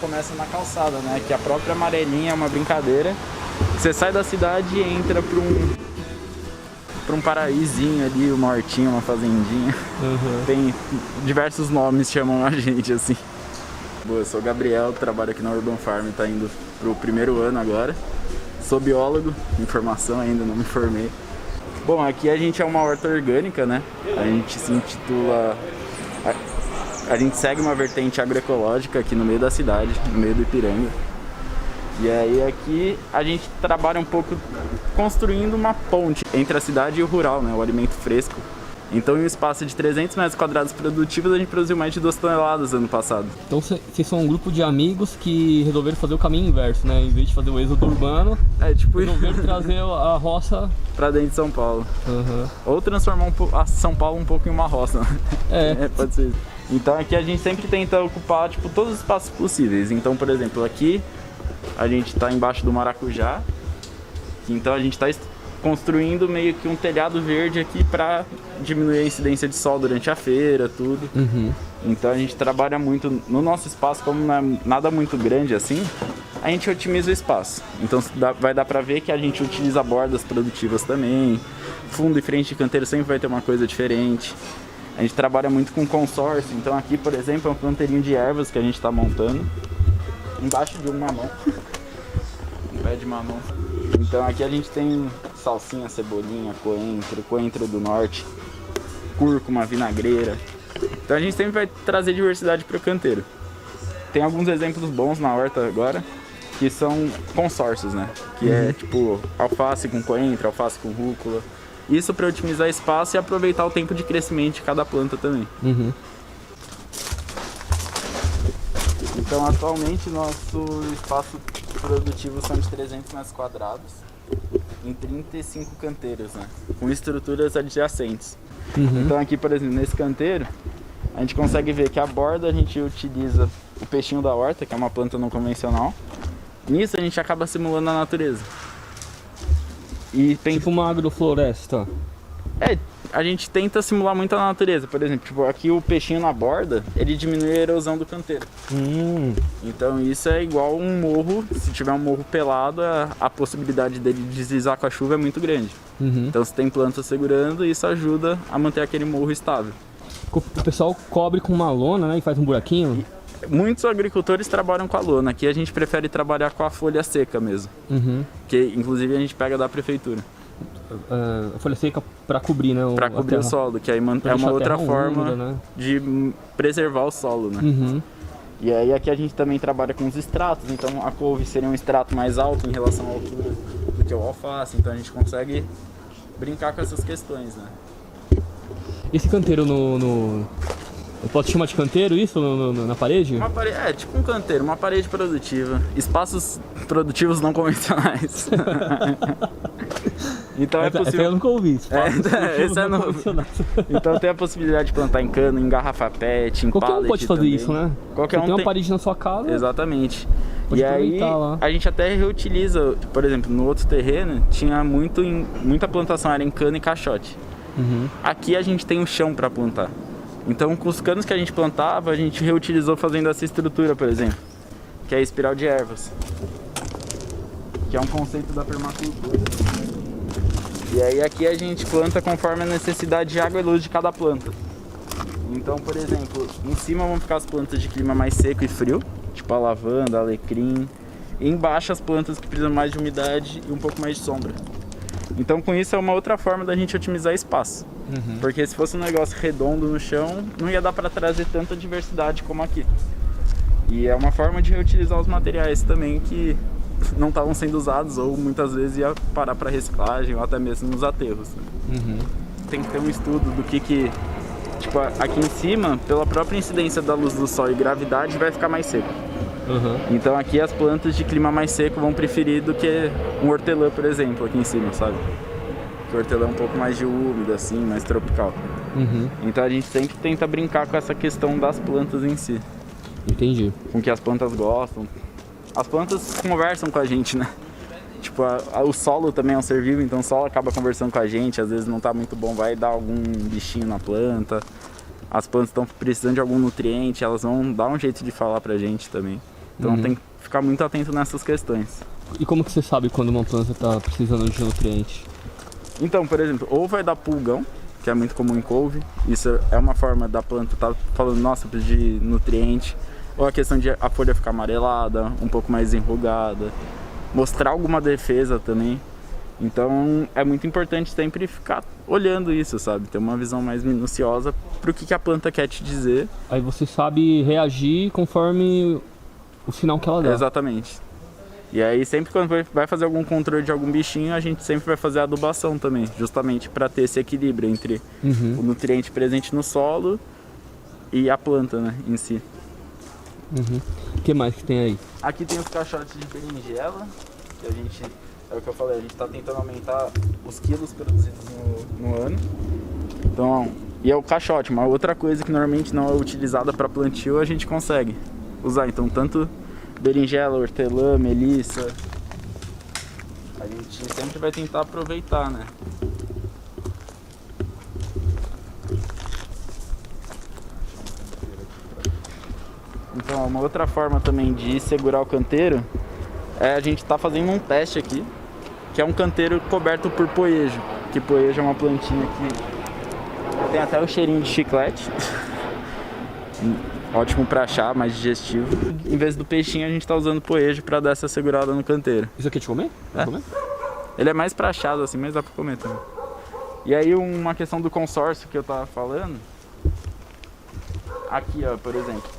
começa na calçada, né? Que a própria amarelinha é uma brincadeira. Você sai da cidade e entra pra um paraísinho ali, uma hortinha, uma fazendinha. Tem diversos nomes chamam a gente assim. Boa, eu sou o Gabriel, trabalho aqui na Urban Farm, tá indo pro primeiro ano agora. Sou biólogo, em formação ainda, não me formei. Bom, aqui a gente é uma horta orgânica, né? A gente se intitula... A gente segue uma vertente agroecológica aqui no meio da cidade, no meio do Ipiranga. E aí aqui a gente trabalha um pouco construindo uma ponte entre a cidade e o rural, né? O alimento fresco. Então, em um espaço de 300 metros quadrados produtivos, a gente produziu mais de 2 toneladas ano passado. Então, vocês são um grupo de amigos que resolveram fazer o caminho inverso, né? Em vez de fazer o êxodo urbano, resolveram trazer a roça pra dentro de São Paulo. Ou transformar a São Paulo um pouco em uma roça. Pode ser isso. Então, aqui a gente sempre tenta ocupar tipo, todos os espaços possíveis. Então, por exemplo, aqui a gente está embaixo do maracujá. Então, a gente está construindo meio que um telhado verde aqui para diminuir a incidência de sol durante a feira, tudo. Então a gente trabalha muito no nosso espaço, como não é nada muito grande assim, a gente otimiza o espaço. Então vai dar para ver que a gente utiliza bordas produtivas também, fundo e frente de canteiro sempre vai ter uma coisa diferente. A gente trabalha muito com consórcio, então aqui, por exemplo, é um canteirinho de ervas que a gente está montando, embaixo de um mamão, um pé de mamão. Então aqui a gente tem salsinha, cebolinha, coentro do norte, cúrcuma, vinagreira. Então a gente sempre vai trazer diversidade para o canteiro. Tem alguns exemplos bons na horta agora, que são consórcios, né? Que é tipo alface com coentro, alface com rúcula. Isso para otimizar espaço e aproveitar o tempo de crescimento de cada planta também. Então atualmente nosso espaço produtivo são de 300 metros quadrados em 35 canteiros, né? Com estruturas adjacentes. Então aqui, por exemplo, nesse canteiro, a gente consegue ver que a borda a gente utiliza o peixinho da horta, que é uma planta não convencional. Nisso a gente acaba simulando a natureza. E tipo uma agrofloresta. A gente tenta simular muito a natureza. Por exemplo, tipo, aqui o peixinho na borda, ele diminui a erosão do canteiro. Então isso é igual um morro. Se tiver um morro pelado, a possibilidade dele deslizar com a chuva é muito grande. Então se tem plantas segurando, isso ajuda a manter aquele morro estável. O pessoal cobre com uma lona, né, e faz um buraquinho. Muitos agricultores trabalham com a lona. Aqui a gente prefere trabalhar com a folha seca mesmo. Que inclusive a gente pega da prefeitura. A folha seca para cobrir, né? Para cobrir o solo, que aí é uma outra forma úmida, né? De preservar o solo, né? E aí aqui a gente também trabalha com os estratos, então a couve seria um extrato mais alto em relação à altura do que o alface, então a gente consegue brincar com essas questões, né? Esse canteiro eu posso chamar de canteiro isso na parede? Tipo um canteiro, uma parede produtiva. Espaços produtivos não convencionais. Então é possível. Eu nunca ouvi. Esse é novo. Então tem a possibilidade de plantar em cano, em garrafa PET, em pallet. Qualquer um pode fazer também. Isso, né? Qualquer um tem uma parede na sua casa. Exatamente. Pode e aí lá. A gente até reutiliza, por exemplo, no outro terreno tinha muita plantação, era em cano e caixote. Aqui a gente tem um chão para plantar. Então com os canos que a gente plantava, a gente reutilizou fazendo essa estrutura, por exemplo, que é a espiral de ervas, que é um conceito da permacultura. E aí aqui a gente planta conforme a necessidade de água e luz de cada planta. Então, por exemplo, em cima vão ficar as plantas de clima mais seco e frio, tipo a lavanda, alecrim. E embaixo as plantas que precisam mais de umidade e um pouco mais de sombra. Então com isso é uma outra forma da gente otimizar espaço. Porque se fosse um negócio redondo no chão, não ia dar para trazer tanta diversidade como aqui. E é uma forma de reutilizar os materiais também que não estavam sendo usados ou muitas vezes ia parar para reciclagem ou até mesmo nos aterros. Tem que ter um estudo do que tipo, aqui em cima, pela própria incidência da luz do sol e gravidade, vai ficar mais seco. Então aqui as plantas de clima mais seco vão preferir do que um hortelã, por exemplo, aqui em cima, sabe? Que o hortelã é um pouco mais de úmido, assim, mais tropical. Então a gente sempre tenta brincar com essa questão das plantas em si. Entendi. Com que as plantas gostam. As plantas conversam com a gente, né? Tipo, o solo também é um ser vivo, então o solo acaba conversando com a gente. Às vezes não tá muito bom, vai dar algum bichinho na planta. As plantas estão precisando de algum nutriente, elas vão dar um jeito de falar pra gente também. Então tem que ficar muito atento nessas questões. E como que você sabe quando uma planta está precisando de nutriente? Então, por exemplo, ou vai dar pulgão, que é muito comum em couve. Isso é uma forma da planta estar falando, nossa, preciso de nutriente. Ou a questão de a folha ficar amarelada, um pouco mais enrugada. Mostrar alguma defesa também. Então é muito importante sempre ficar olhando isso, sabe? Ter uma visão mais minuciosa pro que a planta quer te dizer. Aí você sabe reagir conforme o sinal que ela dá. Exatamente. E aí sempre quando vai fazer algum controle de algum bichinho, a gente sempre vai fazer a adubação também, justamente para ter esse equilíbrio entre o nutriente presente no solo e a planta, né, em si. O que mais que tem aí? Aqui tem os caixotes de berinjela, que a gente, é o que eu falei, a gente está tentando aumentar os quilos produzidos no ano. Então, e é o caixote, uma outra coisa que normalmente não é utilizada para plantio, a gente consegue usar. Então, tanto berinjela, hortelã, melissa, a gente sempre vai tentar aproveitar, né? Então, uma outra forma também de segurar o canteiro é a gente tá fazendo um teste aqui, que é um canteiro coberto por poejo, que poejo é uma plantinha que tem até o cheirinho de chiclete. Ótimo pra achar, mais digestivo. Em vez do peixinho, a gente tá usando poejo pra dar essa segurada no canteiro. Isso aqui é de comer? É. Comer? Ele é mais pra achado assim, mas dá pra comer também. E aí uma questão do consórcio que eu tava falando. Aqui, ó, por exemplo.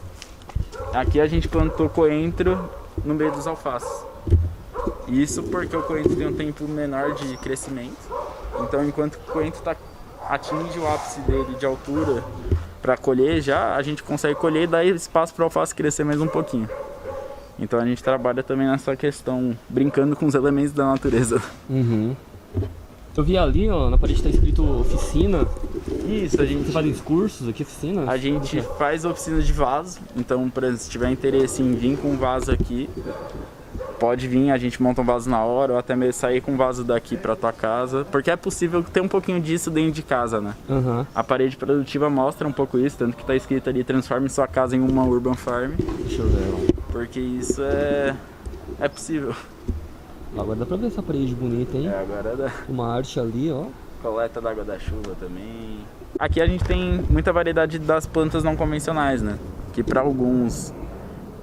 Aqui a gente plantou coentro no meio dos alfaces. Isso porque o coentro tem um tempo menor de crescimento. Então enquanto o coentro atinge o ápice dele de altura para colher já, a gente consegue colher e dar espaço para o alface crescer mais um pouquinho. Então a gente trabalha também nessa questão, brincando com os elementos da natureza. Eu vi ali, ó, na parede está escrito oficina. Isso, a gente... Você faz cursos aqui, oficina? A gente faz oficina de vaso. Então, por exemplo, se tiver interesse em vir com um vaso aqui, pode vir, a gente monta um vaso na hora, ou até mesmo sair com um vaso daqui pra tua casa, porque é possível ter um pouquinho disso dentro de casa, né? A parede produtiva mostra um pouco isso, tanto que tá escrito ali, transforme sua casa em uma urban farm. Deixa eu ver. Porque isso é possível. Agora dá pra ver essa parede bonita, hein? É, agora dá. Uma arte ali, ó. Coleta da água da chuva também. Aqui a gente tem muita variedade das plantas não convencionais, né? Que pra alguns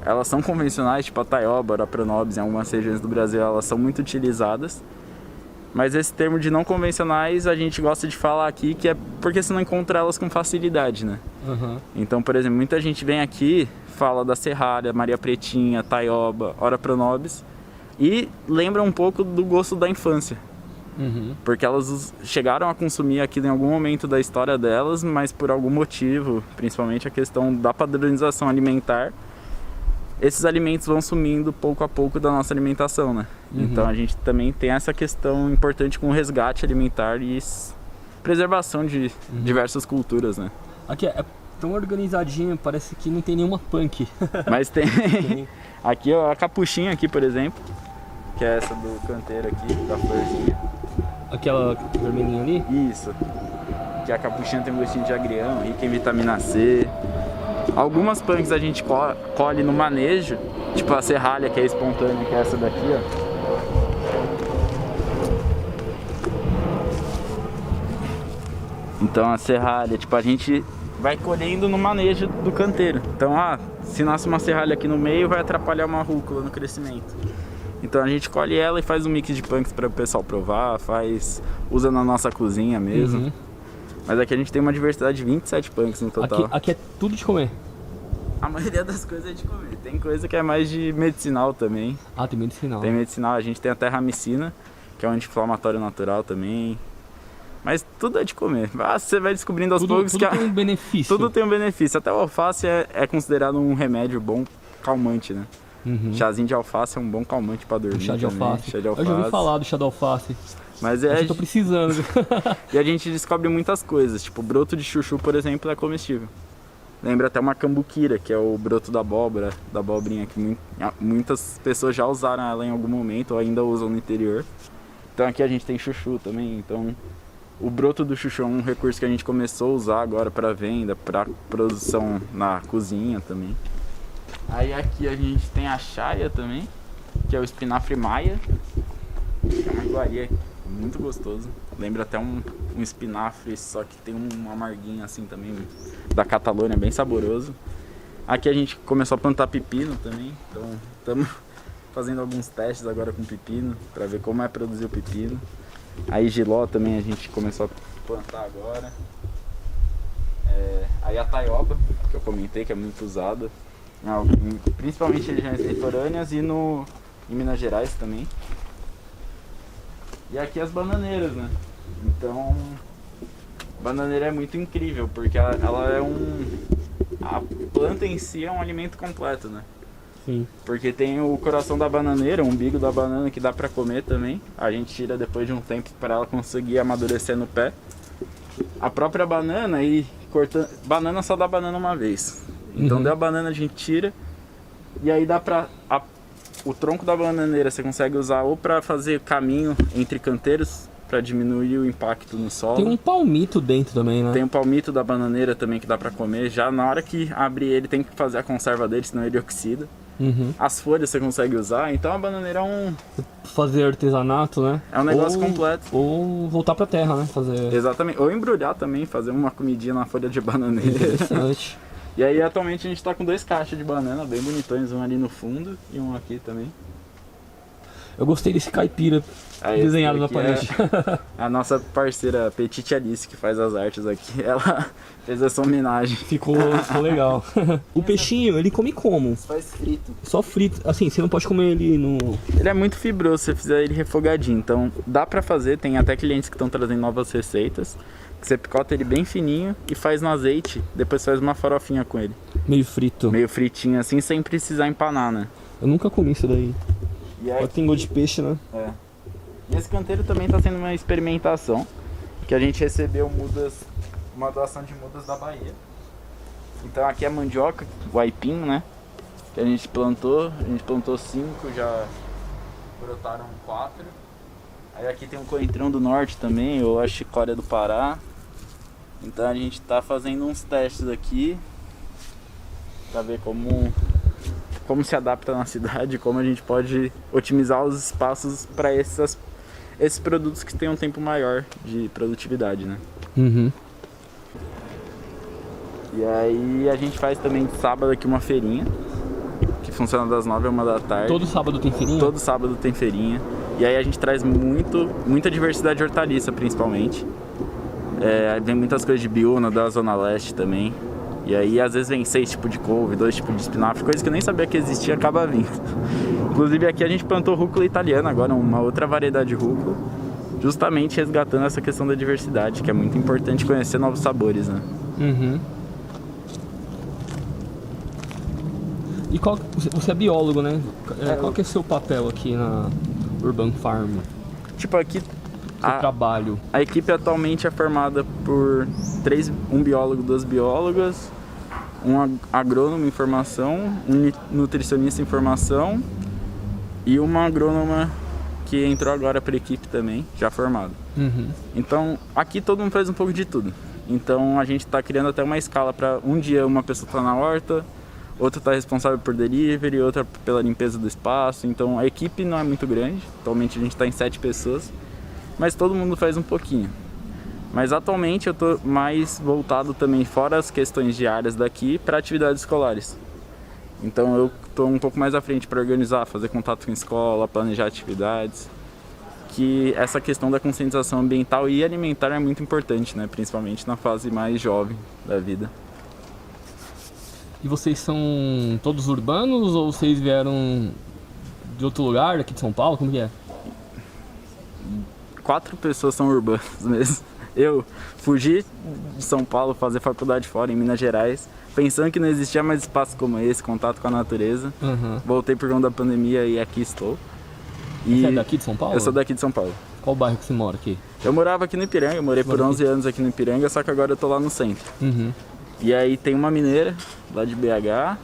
elas são convencionais, tipo a taioba, a pronobis, em algumas regiões do Brasil elas são muito utilizadas. Mas esse termo de não convencionais a gente gosta de falar aqui que é porque você não encontra elas com facilidade, né? Então, por exemplo, muita gente vem aqui, fala da serralha, Maria Pretinha, taioba, ora pronobis e lembra um pouco do gosto da infância. Porque elas chegaram a consumir aquilo em algum momento da história delas, mas por algum motivo, principalmente a questão da padronização alimentar, esses alimentos vão sumindo pouco a pouco da nossa alimentação, né? Então a gente também tem essa questão importante com o resgate alimentar e preservação de diversas culturas, né? Aqui é tão organizadinho, parece que não tem nenhuma punk. Mas tem. Aqui, ó, a capuchinha aqui, por exemplo, que é essa do canteiro aqui, da florzinha. Aquela vermelhinha ali? Isso. Que a capuchinha tem um gostinho de agrião, rica em vitamina C. Algumas punks a gente colhe no manejo, tipo a serralha, que é espontânea, que é essa daqui, ó. Então a serralha, tipo, a gente vai colhendo no manejo do canteiro. Então, se nasce uma serralha aqui no meio, vai atrapalhar uma rúcula no crescimento. Então a gente colhe ela e faz um mix de punks para o pessoal provar, usa na nossa cozinha mesmo. Mas aqui a gente tem uma diversidade de 27 punks no total. Aqui é tudo de comer? A maioria das coisas é de comer. Tem coisa que é mais de medicinal também. Tem medicinal. Tem medicinal. A gente tem até ramicina, que é um anti-inflamatório natural também. Mas tudo é de comer. Você vai descobrindo aos poucos que... Tudo tem um benefício. Tudo tem um benefício. Até o alface é considerado um remédio bom, calmante, né? Chazinho de alface é um bom calmante pra dormir. Chá de alface. Chá de alface. Eu já ouvi falar do chá de alface. Mas eu tô precisando. E a gente descobre muitas coisas. Tipo, o broto de chuchu, por exemplo, é comestível. Lembra até uma cambuquira, que é o broto da abóbora, da abobrinha, que muitas pessoas já usaram ela em algum momento ou ainda usam no interior. Então aqui a gente tem chuchu também. Então o broto do chuchu é um recurso que a gente começou a usar agora para venda, para produção na cozinha também. Aí aqui a gente tem a chaia também, que é o espinafre maia. É uma iguaria muito gostoso. Lembra até um espinafre, só que tem um amarguinho assim também, da Catalônia, bem saboroso. Aqui a gente começou a plantar pepino também, então estamos fazendo alguns testes agora com pepino, para ver como é produzir o pepino. Aí giló também a gente começou a plantar agora. Aí a taioba, que eu comentei, que é muito usada, principalmente em regiões litorâneas e em Minas Gerais também. E aqui as bananeiras, né? Então, bananeira é muito incrível, porque ela é a planta em si é um alimento completo, né? Sim. Porque tem o coração da bananeira, o umbigo da banana que dá pra comer também. A gente tira depois de um tempo para ela conseguir amadurecer no pé. A própria banana banana só dá banana uma vez. Então deu a banana, a gente tira. E aí dá pra... O tronco da bananeira você consegue usar ou pra fazer caminho entre canteiros, pra diminuir o impacto no solo. Tem um palmito dentro também, né? Tem um palmito da bananeira também que dá pra comer. Já na hora que abrir ele tem que fazer a conserva dele, senão ele oxida. As folhas você consegue usar, então a bananeira é fazer artesanato, né? É um negócio completo. Ou voltar pra terra, né? Exatamente. Ou embrulhar também, fazer uma comidinha na folha de bananeira. Interessante. E aí atualmente a gente tá com 2 caixas de banana bem bonitões, um ali no fundo e um aqui também. Eu gostei desse caipira desenhado na parede. A nossa parceira Petite Alice, que faz as artes aqui, ela fez essa homenagem. Ficou legal. O peixinho, ele come como? Faz frito. Só frito. Assim, você não pode comer ele no... Ele é muito fibroso se você fizer ele refogadinho. Então dá pra fazer, tem até clientes que estão trazendo novas receitas. Que você picota ele bem fininho e faz no azeite. Depois faz uma farofinha com ele. Meio frito. Meio fritinho assim, sem precisar empanar, né? Eu nunca comi isso daí. E aí, tem gosto de peixe, né? E esse canteiro também está sendo uma experimentação, que a gente recebeu uma doação de mudas da Bahia. Então aqui é mandioca, o aipim, né? Que a gente plantou 5, já brotaram 4. Aí aqui tem um coentrão do norte também, ou a chicória do Pará. Então a gente está fazendo uns testes aqui, para ver como se adapta na cidade, como a gente pode otimizar os espaços para esses produtos que têm um tempo maior de produtividade, né? E aí a gente faz também de sábado aqui uma feirinha, que funciona das 9 às 1 da tarde. Todo sábado tem feirinha? Todo sábado tem feirinha. E aí a gente traz muita diversidade hortaliça, principalmente. Vem muitas coisas de biúna, da Zona Leste também. E aí às vezes vem 6 tipos de couve, 2 tipos de espinafre, coisa que eu nem sabia que existia, acaba vindo. Inclusive aqui a gente plantou rúcula italiana agora, uma outra variedade de rúcula, justamente resgatando essa questão da diversidade, que é muito importante conhecer novos sabores, né? E você é biólogo, né? Qual que é o seu papel aqui na Urban Farm? Tipo aqui... trabalho. A equipe atualmente é formada por um biólogo, 2 biólogas, um agrônomo em formação, um nutricionista em formação e uma agrônoma que entrou agora para a equipe também, já formada. Então aqui todo mundo faz um pouco de tudo. Então a gente está criando até uma escala para um dia uma pessoa está na horta, outra está responsável por delivery, outra pela limpeza do espaço. Então a equipe não é muito grande, atualmente a gente está em 7 pessoas. Mas todo mundo faz um pouquinho. Mas atualmente eu tô mais voltado também, fora as questões diárias daqui, para atividades escolares. Então eu tô um pouco mais à frente para organizar, fazer contato com a escola, planejar atividades. Que essa questão da conscientização ambiental e alimentar é muito importante, né? Principalmente na fase mais jovem da vida. E vocês são todos urbanos ou vocês vieram de outro lugar, aqui de São Paulo? Como que é? 4 pessoas são urbanas mesmo. Eu fugi de São Paulo, fazer faculdade fora, em Minas Gerais, pensando que não existia mais espaço como esse, contato com a natureza. Voltei por conta da pandemia e aqui estou. Você é daqui de São Paulo? Eu sou daqui de São Paulo. Qual bairro que você mora aqui? Eu morava aqui no Ipiranga, eu morei por 11 anos aqui no Ipiranga, só que agora eu tô lá no centro. E aí tem uma mineira, lá de BH,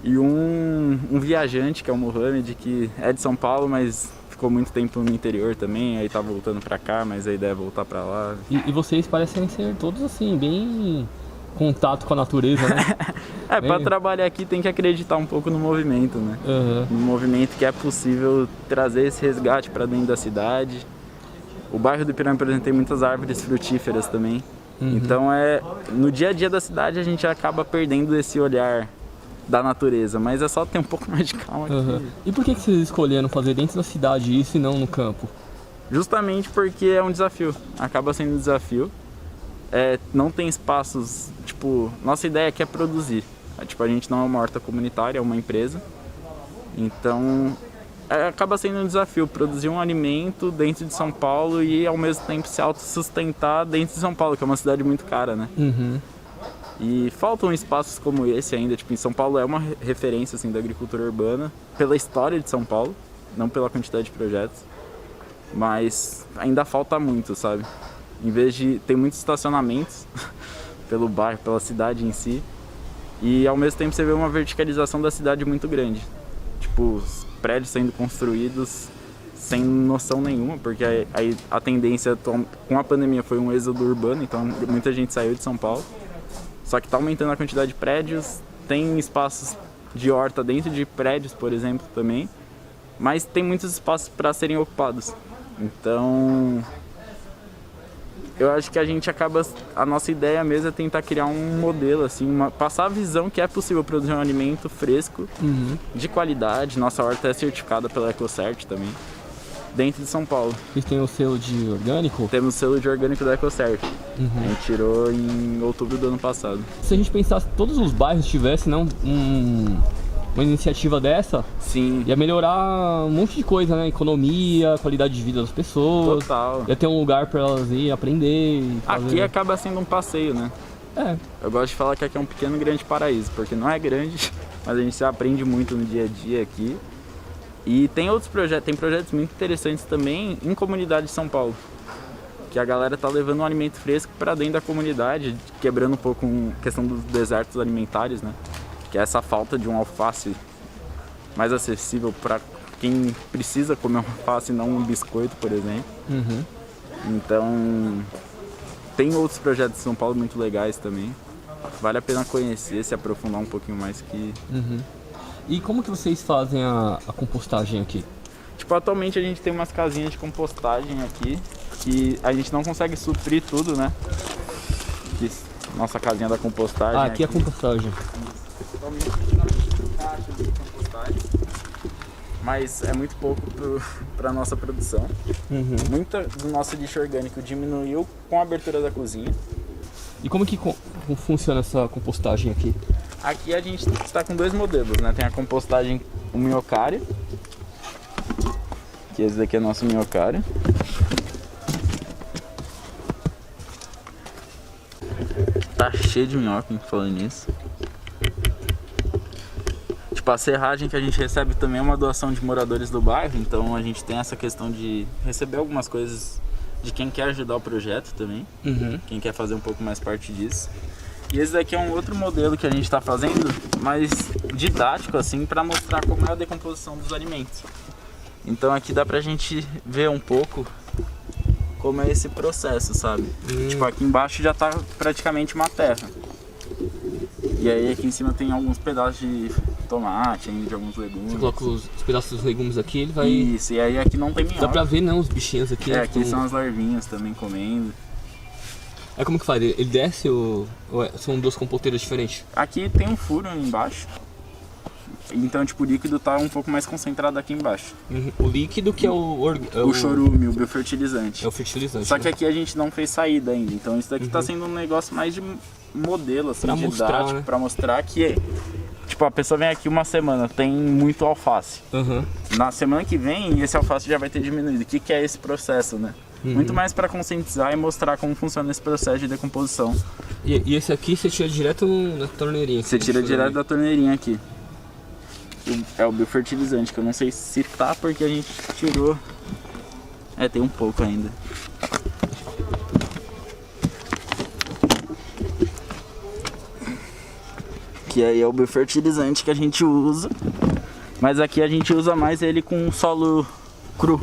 e um viajante, que é o Mohamed, que é de São Paulo, mas... ficou muito tempo no interior também, aí tá voltando pra cá, mas a ideia é voltar pra lá. E vocês parecem ser todos assim, bem contato com a natureza, né? Pra trabalhar aqui tem que acreditar um pouco no movimento, né? No movimento que é possível trazer esse resgate para dentro da cidade. O bairro do Ipiranga, por exemplo, tem muitas árvores frutíferas também. Então no dia a dia da cidade a gente acaba perdendo esse olhar da natureza, mas é só ter um pouco mais de calma aqui. E por que vocês escolheram fazer dentro da cidade isso e não no campo? Justamente porque é um desafio, acaba sendo um desafio. Não tem espaços, nossa ideia aqui é produzir. A gente não é uma horta comunitária, é uma empresa. Então, acaba sendo um desafio produzir um alimento dentro de São Paulo e ao mesmo tempo se autossustentar dentro de São Paulo, que é uma cidade muito cara, né? E faltam espaços como esse ainda, em São Paulo é uma referência assim, da agricultura urbana, pela história de São Paulo, não pela quantidade de projetos, mas ainda falta muito, sabe? Em vez de ter muitos estacionamentos pelo bairro, pela cidade em si, e ao mesmo tempo você vê uma verticalização da cidade muito grande. Os prédios sendo construídos sem noção nenhuma, porque a tendência com a pandemia foi um êxodo urbano, então muita gente saiu de São Paulo. Só que está aumentando a quantidade de prédios, tem espaços de horta dentro de prédios, por exemplo, também, mas tem muitos espaços para serem ocupados. Então, eu acho que a nossa ideia mesmo é tentar criar um modelo, assim, passar a visão que é possível produzir um alimento fresco, de qualidade. Nossa horta é certificada pela EcoCert também, dentro de São Paulo. Vocês têm o selo de orgânico? Temos o selo de orgânico da EcoCert. A gente tirou em outubro do ano passado. Se a gente pensasse que todos os bairros tivessem uma iniciativa dessa, sim, ia melhorar um monte de coisa, né? Economia, qualidade de vida das pessoas. Total. Ia ter um lugar para elas ir aprender. Aqui acaba sendo um passeio, né? Eu gosto de falar que aqui é um pequeno grande paraíso, porque não é grande, mas a gente se aprende muito no dia a dia aqui. E tem outros projetos, tem projetos muito interessantes também em comunidade de São Paulo, que a galera tá levando um alimento fresco para dentro da comunidade, quebrando um pouco a questão dos desertos alimentares, né? Que é essa falta de um alface mais acessível para quem precisa comer um alface e não um biscoito, por exemplo. Então, tem outros projetos de São Paulo muito legais também. Vale a pena conhecer, se aprofundar um pouquinho mais que... E como que vocês fazem a compostagem aqui? Atualmente a gente tem umas casinhas de compostagem aqui, que a gente não consegue suprir tudo, né? Nossa casinha da compostagem. Aqui é a compostagem. Mas é muito pouco para nossa produção. Muito do nosso lixo orgânico diminuiu com a abertura da cozinha. E como que funciona essa compostagem aqui? Aqui a gente está com dois modelos, né? Tem a compostagem o minhocário, que esse daqui é nosso minhocário. Tá cheio de minhoca, falando nisso. A serragem que a gente recebe também é uma doação de moradores do bairro, então a gente tem essa questão de receber algumas coisas de quem quer ajudar o projeto também, quem quer fazer um pouco mais parte disso. E esse daqui é um outro modelo que a gente está fazendo, mais didático assim, para mostrar como é a decomposição dos alimentos. Então aqui dá pra gente ver um pouco como é esse processo, sabe? Aqui embaixo já tá praticamente uma terra. E aí aqui em cima tem alguns pedaços de tomate, de alguns legumes. Você coloca os pedaços dos legumes aqui, ele vai... Isso, e aí aqui não tem minhoca. Dá pra ver, não, os bichinhos aqui. Aqui são as larvinhas também comendo. Como que faz? Ele desce ou são duas composteiras diferentes? Aqui tem um furo embaixo. Então, o líquido tá um pouco mais concentrado aqui embaixo. O líquido que é o chorume, o biofertilizante. É o fertilizante. Só que aqui a gente não fez saída ainda. Então isso daqui tá sendo um negócio mais de modelo, assim, pra didático, mostrar, né? Pra mostrar que, a pessoa vem aqui uma semana, tem muito alface. Na semana que vem, esse alface já vai ter diminuído. O que é esse processo, né? Muito mais para conscientizar e mostrar como funciona esse processo de decomposição. E esse aqui você tira direto na torneirinha? Você tira direto da torneirinha aqui. É o biofertilizante, que eu não sei se tá porque a gente tirou. Tem um pouco ainda. Que aí é o biofertilizante que a gente usa. Mas aqui a gente usa mais ele com solo cru.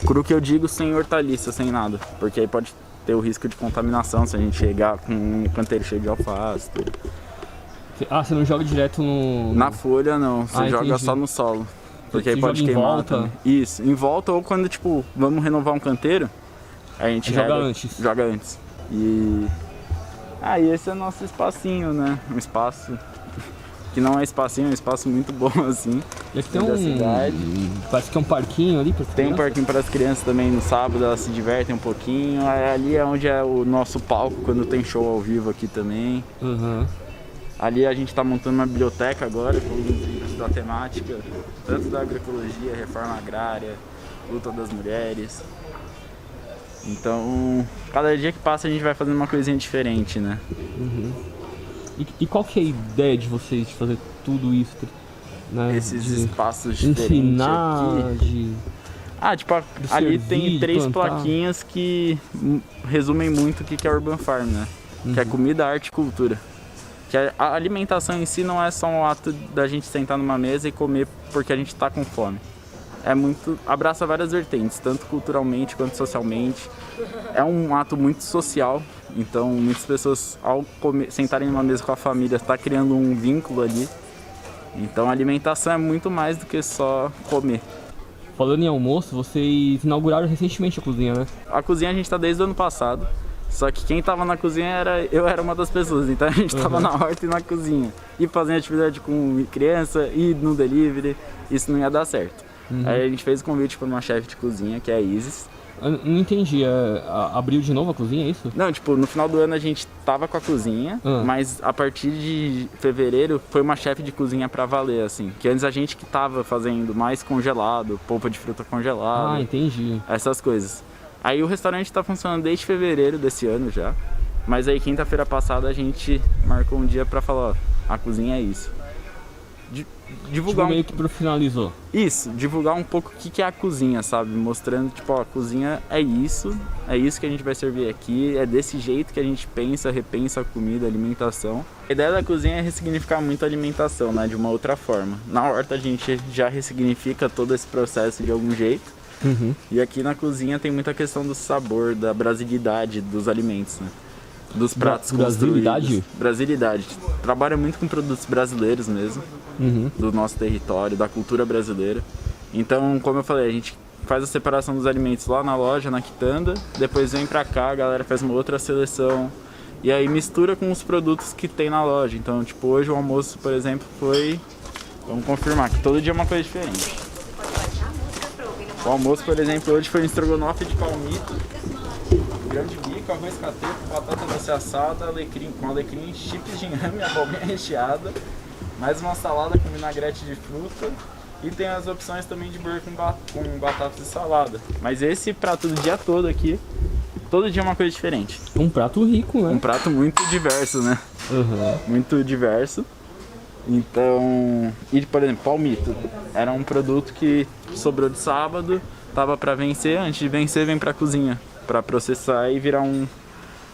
Cru que eu digo sem hortaliça, sem nada. Porque aí pode ter o risco de contaminação se a gente chegar com um canteiro cheio de alface. Tudo. Você não joga direto no... Na folha não, você joga entendi. só no solo. Porque Você aí pode joga em queimar volta? também. Isso, em volta ou quando, tipo, vamos renovar um canteiro, a gente Joga antes. Joga antes. E esse é o nosso espacinho, né? Um espaço que não é espacinho, é um espaço muito bom, assim. E aqui tem parece que é um parquinho ali para as crianças. Tem um parquinho para as crianças também, no sábado elas se divertem um pouquinho. Ali é onde é o nosso palco, quando tem show ao vivo aqui também. Uhum. Ali a gente está montando uma biblioteca agora, com livros da temática, tanto da agroecologia, reforma agrária, luta das mulheres. Então, cada dia que passa a gente vai fazendo uma coisinha diferente, né? Uhum. E qual que é a ideia de vocês de fazer tudo isso? Né? Esses espaços diferentes ensinar, aqui. Ali tem 3 plantar. plaquinhas que resumem muito o que é Urban Farm, né? Uhum. Que é comida, arte e cultura. Que a alimentação em si não é só um ato da gente sentar numa mesa e comer porque a gente está com fome. Abraça várias vertentes, tanto culturalmente quanto socialmente. É um ato muito social, então muitas pessoas ao sentarem numa mesa com a família está criando um vínculo ali. Então a alimentação é muito mais do que só comer. Falando em almoço, vocês inauguraram recentemente a cozinha, né? A cozinha a gente está desde o ano passado, só que quem estava na cozinha eu era uma das pessoas, então a gente estava na horta e na cozinha. E fazendo atividade com criança e no delivery, isso não ia dar certo. Aí a gente fez o convite para uma chefe de cozinha, que é a Isis. Eu não entendi, abriu de novo a cozinha, é isso? Não, no final do ano a gente tava com a cozinha, mas a partir de fevereiro foi uma chefe de cozinha pra valer, assim. Que antes a gente que tava fazendo mais congelado, polpa de fruta congelada. Ah, entendi. Essas coisas. Aí o restaurante tá funcionando desde fevereiro desse ano já. Mas aí quinta-feira passada a gente marcou um dia pra falar, ó, a cozinha é isso. Divulgar meio que finalizou. Isso, divulgar um pouco o que é a cozinha, sabe? Mostrando, a cozinha é isso que a gente vai servir aqui, é desse jeito que a gente repensa a comida, a alimentação. A ideia da cozinha é ressignificar muito a alimentação, né? De uma outra forma. Na horta a gente já ressignifica todo esse processo de algum jeito. Uhum. E aqui na cozinha tem muita questão do sabor, da brasilidade dos alimentos, né? Dos pratos Brasilidade? Brasilidade. Trabalha muito com produtos brasileiros mesmo, do nosso território, da cultura brasileira. Então, como eu falei, a gente faz a separação dos alimentos lá na loja, na quitanda, depois vem pra cá, a galera faz uma outra seleção e aí mistura com os produtos que tem na loja. Então, hoje o almoço, por exemplo, foi... Vamos confirmar que todo dia é uma coisa diferente. O almoço, por exemplo, hoje foi um estrogonofe de palmito, grão de bico, arroz cateto, batata doce assada, alecrim, chips de inhame, abobrinha recheada, mais uma salada com vinagrete de fruta e tem as opções também de burger com batatas e salada. Mas esse prato do dia todo aqui, todo dia é uma coisa diferente. Um prato rico, né? Um prato muito diverso, né? Muito diverso. Então, por exemplo, palmito. Era um produto que sobrou de sábado, tava para vencer, antes de vencer vem pra cozinha para processar e virar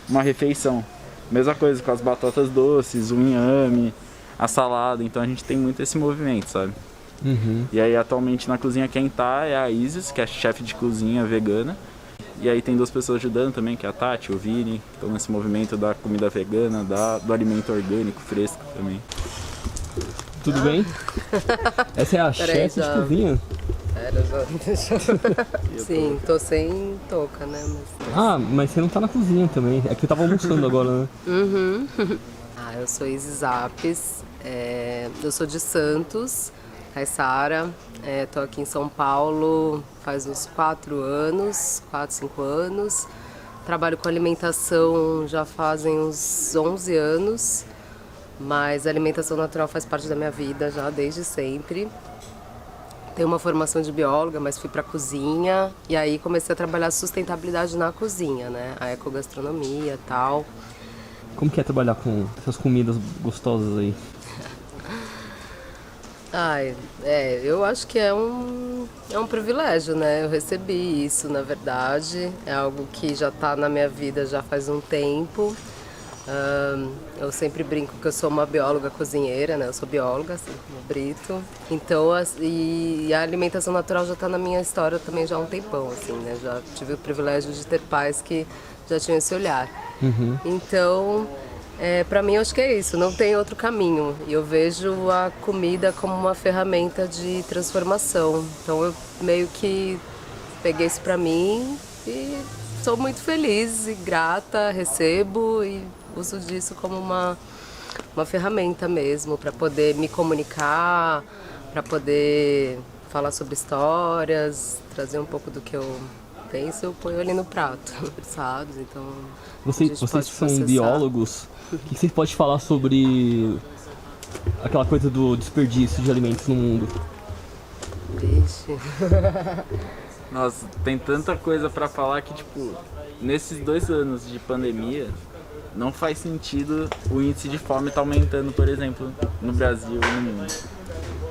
uma refeição. Mesma coisa com as batatas doces, o inhame, a salada. Então a gente tem muito esse movimento, sabe? E aí atualmente na cozinha quem tá é a Isis, que é chefe de cozinha vegana. E aí tem 2 pessoas ajudando também, que é a Tati e o Vini, que estão nesse movimento da comida vegana, do alimento orgânico, fresco também. Tudo bem? Essa é a chefe de cozinha? Sim, tô sem touca, né? Mas você não tá na cozinha também. É que eu tava almoçando agora, né? Eu sou Isis Apes, eu sou de Santos, Caiçara, tô aqui em São Paulo faz uns 4, 5 anos. Trabalho com alimentação já fazem uns 11 anos, mas a alimentação natural faz parte da minha vida já desde sempre. Tenho uma formação de bióloga, mas fui para a cozinha e aí comecei a trabalhar sustentabilidade na cozinha, né? A ecogastronomia e tal. Como que é trabalhar com essas comidas gostosas aí? Eu acho que é um privilégio, né? Eu recebi isso, na verdade. É algo que já está na minha vida já faz um tempo. Eu sempre brinco que eu sou uma bióloga cozinheira, né? Eu sou bióloga, assim, como Brito. Então, e a alimentação natural já está na minha história também já há um tempão, assim, né? Já tive o privilégio de ter pais que já tinham esse olhar. Então, Para mim, eu acho que é isso, não tem outro caminho. E eu vejo a comida como uma ferramenta de transformação. Então, eu meio que peguei isso para mim e sou muito feliz e grata, recebo e uso disso como uma ferramenta mesmo, para poder me comunicar, para poder falar sobre histórias, trazer um pouco do que eu penso, eu ponho ali no prato. Então, vocês são biólogos, o que vocês podem falar sobre aquela coisa do desperdício de alimentos no mundo? Vixe. Nossa, tem tanta coisa pra falar que, tipo, nesses 2 anos de pandemia, não faz sentido o índice de fome tá aumentando, por exemplo, no Brasil e no mundo.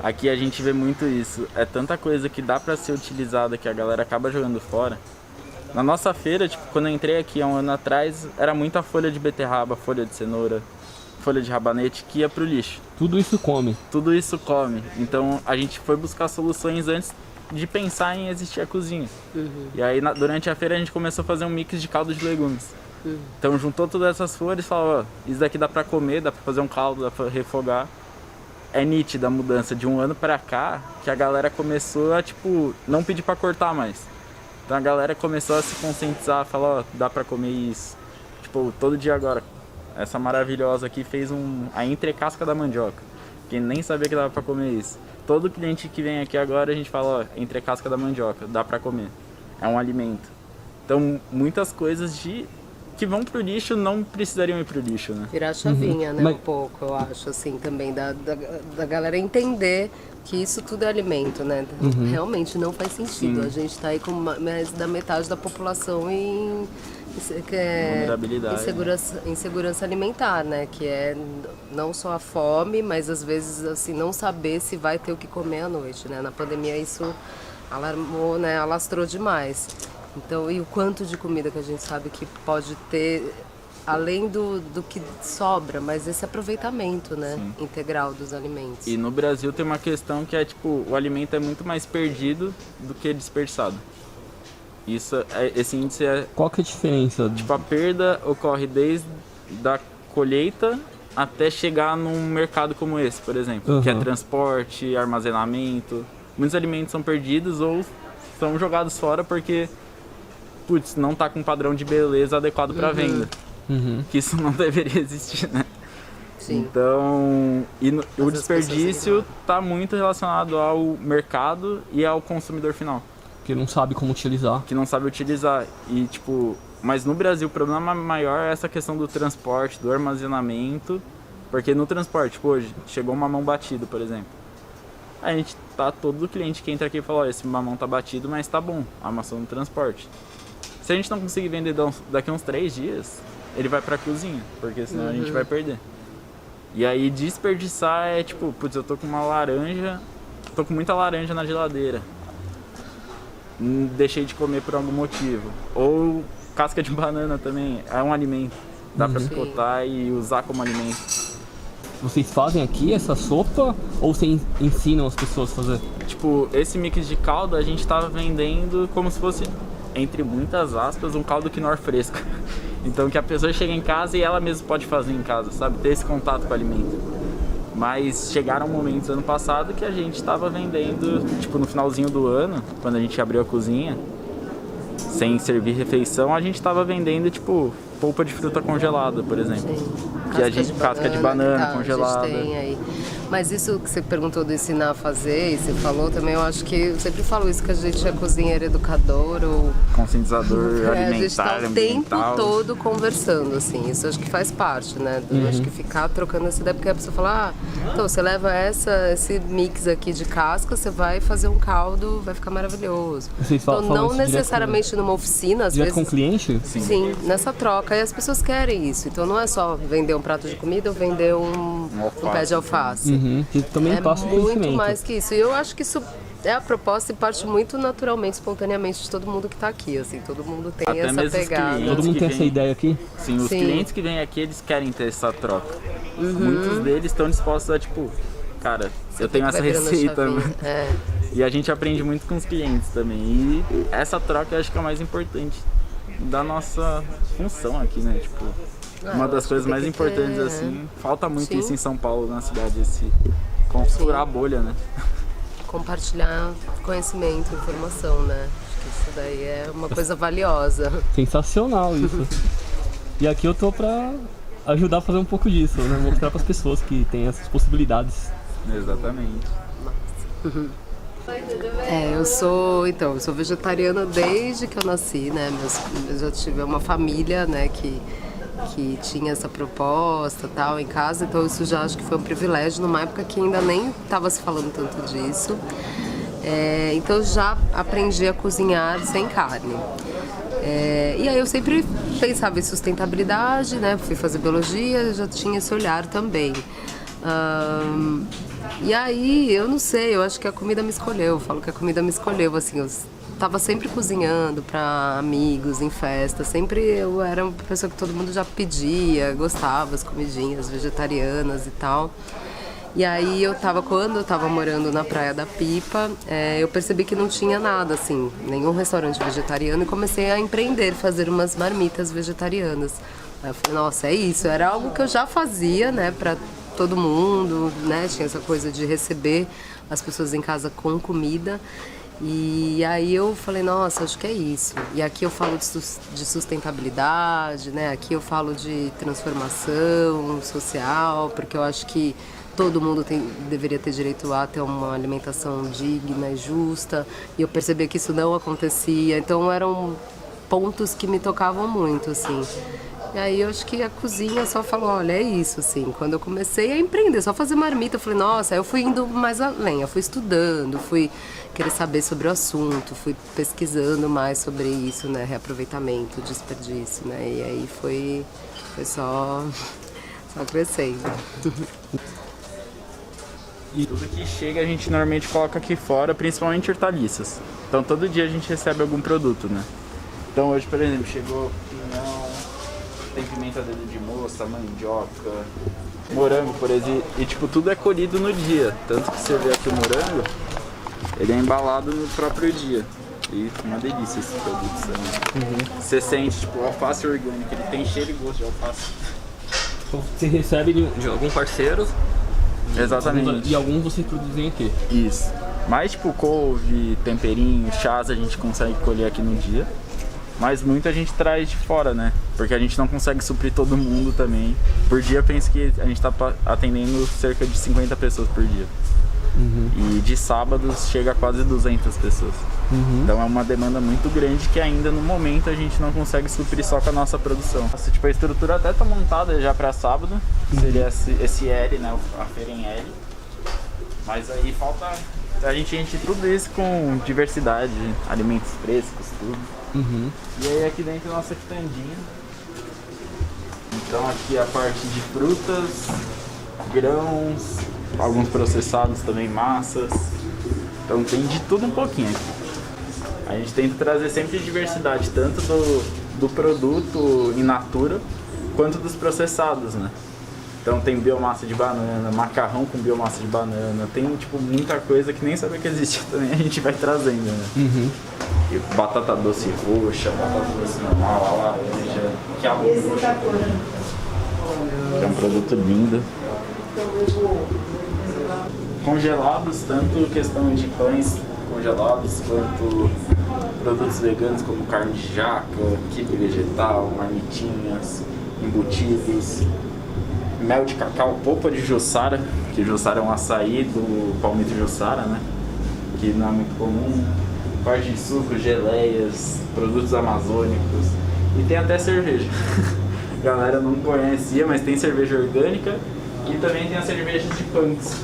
Aqui a gente vê muito isso. É tanta coisa que dá pra ser utilizada que a galera acaba jogando fora. Na nossa feira, tipo, quando eu entrei aqui há um ano atrás, era muita folha de beterraba, folha de cenoura, folha de rabanete que ia pro lixo. Tudo isso come. Tudo isso come. Então a gente foi buscar soluções antes de pensar em existir a cozinha. E aí durante a feira a gente começou a fazer um mix de caldo de legumes. Então juntou todas essas folhas e falou, ó, isso daqui dá pra comer, dá pra fazer um caldo, dá pra refogar. É nítida a mudança de um ano pra cá, que a galera começou a, tipo, não pedir pra cortar mais. Então a galera começou a se conscientizar, falar, ó, dá pra comer isso. Tipo, todo dia agora, essa maravilhosa aqui fez a entrecasca da mandioca. Quem nem sabia que dava pra comer isso. Todo cliente que vem aqui agora, a gente fala, ó, entrecasca da mandioca, dá pra comer. É um alimento. Então, muitas coisas que vão pro lixo não precisariam ir pro lixo, né? Virar a chavinha, né? Um pouco, eu acho, assim, também, da galera entender que isso tudo é alimento, né? Realmente não faz sentido. Sim. A gente tá aí com mais da metade da população em vulnerabilidade. Insegurança alimentar, né? Que é não só a fome, mas às vezes, assim, não saber se vai ter o que comer à noite, né? Na pandemia isso alarmou, né? Alastrou demais. Então, e o quanto de comida que a gente sabe que pode ter, além do que sobra, mas esse aproveitamento, né, integral dos alimentos. E no Brasil tem uma questão que é, tipo, o alimento é muito mais perdido do que desperdiçado. Esse índice é... Qual que é a diferença? Tipo, a perda ocorre desde a colheita até chegar num mercado como esse, por exemplo, que é transporte, armazenamento. Muitos alimentos são perdidos ou são jogados fora porque... putz, não tá com um padrão de beleza adequado para venda. Que isso não deveria existir, né? Sim. Então, o desperdício tá muito relacionado ao mercado e ao consumidor final. Que não sabe como utilizar. Que não sabe utilizar. E, tipo, mas no Brasil o problema maior é essa questão do transporte, do armazenamento. Porque no transporte, tipo, hoje, chegou um mamão batido, por exemplo. A gente todo cliente que entra aqui fala, ó, esse mamão tá batido, mas tá bom, armação no transporte. Se a gente não conseguir vender daqui a uns 3 dias, ele vai pra cozinha, porque senão a gente vai perder. E aí desperdiçar é tipo, putz, eu tô com muita laranja na geladeira. Deixei de comer por algum motivo. Ou casca de banana também, é um alimento. Dá pra picotar e usar como alimento. Vocês fazem aqui essa sopa ou vocês ensinam as pessoas a fazer? Tipo, esse mix de caldo a gente tá vendendo como se fosse, entre muitas aspas, um caldo quinoa fresco. Então que a pessoa chega em casa e ela mesma pode fazer em casa, sabe? Ter esse contato com o alimento. Mas chegaram momentos ano passado que a gente estava vendendo, tipo no finalzinho do ano, quando a gente abriu a cozinha, sem servir refeição, a gente estava vendendo tipo polpa de fruta congelada, por exemplo. Sim. Casca de banana congelada. A gente tem aí. Mas isso que você perguntou do ensinar a fazer, e você falou também, eu acho que eu sempre falo isso, que a gente é cozinheiro, educador ou conscientizador alimentar, a gente tá o tempo todo conversando, assim, isso acho que faz parte, né? Acho que ficar trocando essa ideia, porque a pessoa fala, então você leva esse mix aqui de casca, você vai fazer um caldo, vai ficar maravilhoso. Então não necessariamente numa oficina, às vezes. Com cliente? Sim, nessa troca. E as pessoas querem isso. Então não é só vender um prato de comida ou vender um pé de alface. Que também passa muito mais que isso. E eu acho que isso é a proposta e parte muito naturalmente, espontaneamente de todo mundo que está aqui. Assim, todo mundo tem até essa pegada. Todo mundo tem essa ideia aqui? Sim, os clientes que vêm aqui, eles querem ter essa troca. Muitos deles estão dispostos a, tipo, cara, eu tenho essa receita. E a gente aprende muito com os clientes também. E essa troca eu acho que é a mais importante da nossa função aqui, né? Tipo, uma das coisas mais importantes, assim. Falta muito isso em São Paulo, na cidade, esse furar a bolha, né? Compartilhar conhecimento, informação, né? Acho que isso daí é uma coisa valiosa. Sensacional isso. E aqui eu tô pra ajudar a fazer um pouco disso, né? Mostrar pras pessoas que tem essas possibilidades. Exatamente. Eu sou vegetariana desde que eu nasci, né? Eu já tive uma família, né, que tinha essa proposta tal em casa, então isso já acho que foi um privilégio numa época que ainda nem estava se falando tanto disso. Então eu já aprendi a cozinhar sem carne. E aí eu sempre pensava em sustentabilidade, né? Fui fazer biologia, já tinha esse olhar também. E aí, eu não sei, eu acho que a comida me escolheu, eu falo que a comida me escolheu, assim, eu tava sempre cozinhando para amigos, em festa, sempre eu era uma pessoa que todo mundo já pedia, gostava das comidinhas vegetarianas e tal. E aí quando eu tava morando na Praia da Pipa, eu percebi que não tinha nada, assim, nenhum restaurante vegetariano e comecei a empreender, fazer umas marmitas vegetarianas. Aí eu falei, nossa, é isso, era algo que eu já fazia, né, pra todo mundo, né, tinha essa coisa de receber as pessoas em casa com comida. E aí eu falei, nossa, acho que é isso. E aqui eu falo de sustentabilidade, né, aqui eu falo de transformação social, porque eu acho que todo mundo deveria ter direito a ter uma alimentação digna e justa, e eu percebi que isso não acontecia, então eram pontos que me tocavam muito, assim. E aí eu acho que a cozinha só falou, olha, é isso, assim. Quando eu comecei a empreender, só fazer marmita, eu falei, nossa, aí eu fui indo mais além, eu fui estudando, fui querer saber sobre o assunto, fui pesquisando mais sobre isso, né, reaproveitamento, desperdício, né, e aí foi só crescendo. E tudo que chega a gente normalmente coloca aqui fora, principalmente hortaliças. Então todo dia a gente recebe algum produto, né? Então hoje, por exemplo, chegou pinhão, tem pimenta dedo de moça, mandioca, morango, por exemplo. E tipo, tudo é colhido no dia. Tanto que você vê aqui o morango, ele é embalado no próprio dia. E uma delícia esse produto também. Você sente, tipo, o alface orgânico, ele tem cheiro e gosto de alface. Você recebe de algum parceiro? Exatamente. E alguns vocês produzem aqui? Isso. Mas tipo, couve, temperinho, chás a gente consegue colher aqui no dia. Mas muita gente traz de fora, né? Porque a gente não consegue suprir todo mundo também. Por dia, penso que a gente tá atendendo cerca de 50 pessoas por dia. E de sábados chega a quase 200 pessoas. Então é uma demanda muito grande que ainda no momento a gente não consegue suprir só com a nossa produção. Nossa, tipo, a estrutura até tá montada já para sábado, seria esse L, né, a feira em L. Mas aí falta a gente enche tudo isso com diversidade, alimentos frescos, tudo. E aí aqui dentro a nossa quitandinha. Então aqui a parte de frutas, grãos, alguns processados também, massas. Então tem de tudo um pouquinho aqui. A gente tenta trazer sempre diversidade, tanto do produto in natura, quanto dos processados, né? Então tem biomassa de banana, macarrão com biomassa de banana, tem tipo muita coisa que nem sabia que existia também, a gente vai trazendo, né? E batata doce roxa, batata doce normal, a laranja, que é algo roxa, que é um produto lindo. Congelados, tanto questão de pães congelados, quanto produtos veganos como carne de jaca, quibe vegetal, marmitinhas, embutidos, mel de cacau, polpa de jussara, que jussara é um açaí do palmito jussara, né? Que não é muito comum, parte de suco, geleias, produtos amazônicos e tem até cerveja. A galera não conhecia, mas tem cerveja orgânica e também tem as cervejas de punks,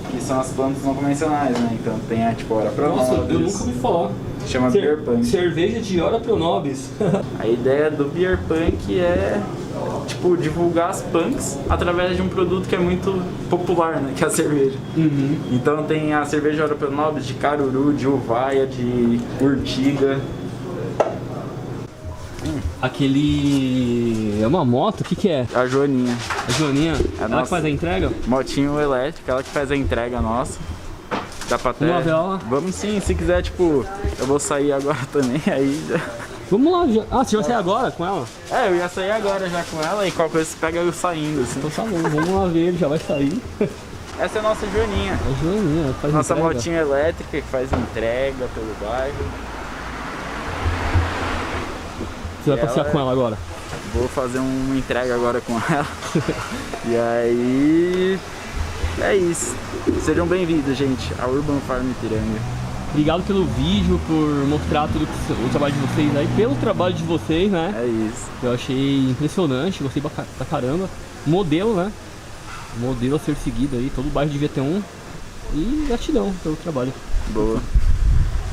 que são as plantas não convencionais, né? Então tem a tipo Ora Pronobis. Nossa, eu nunca ouvi falar. Chama Beer Punk. Cerveja de Ora Pronobis. A ideia do Beer Punk é tipo divulgar as punks através de um produto que é muito popular, né? Que é a cerveja. Então tem a cerveja Ora Pronobis de caruru, de uvaia, de urtiga. Aquele... é uma moto? O que é? A Joaninha. A Joaninha? É ela que faz a entrega? Motinho elétrica, ela que faz a entrega nossa. Dá pra até... Vamos ver ela? Vamos sim, se quiser, tipo, eu vou sair agora também, aí já... Vamos lá, já. Ah, você vai sair agora com ela? É, eu ia sair agora já com ela e qualquer coisa você pega eu saindo, assim. Então tá bom, vamos lá ver, ele já vai sair. Essa é a nossa Joaninha. A Joaninha, faz nossa entrega. motinha elétrica que faz entrega pelo bairro. Você vai passear com ela agora? Vou fazer uma entrega agora com ela. E aí... é isso. Sejam bem-vindos, gente, a Urban Farm Ipiranga. Obrigado pelo vídeo, por mostrar todo o trabalho de vocês aí, pelo trabalho de vocês, né? É isso. Eu achei impressionante, gostei pra caramba. Modelo, né? Modelo a ser seguido aí, todo o bairro devia ter um. E gratidão pelo trabalho. Boa.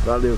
Valeu.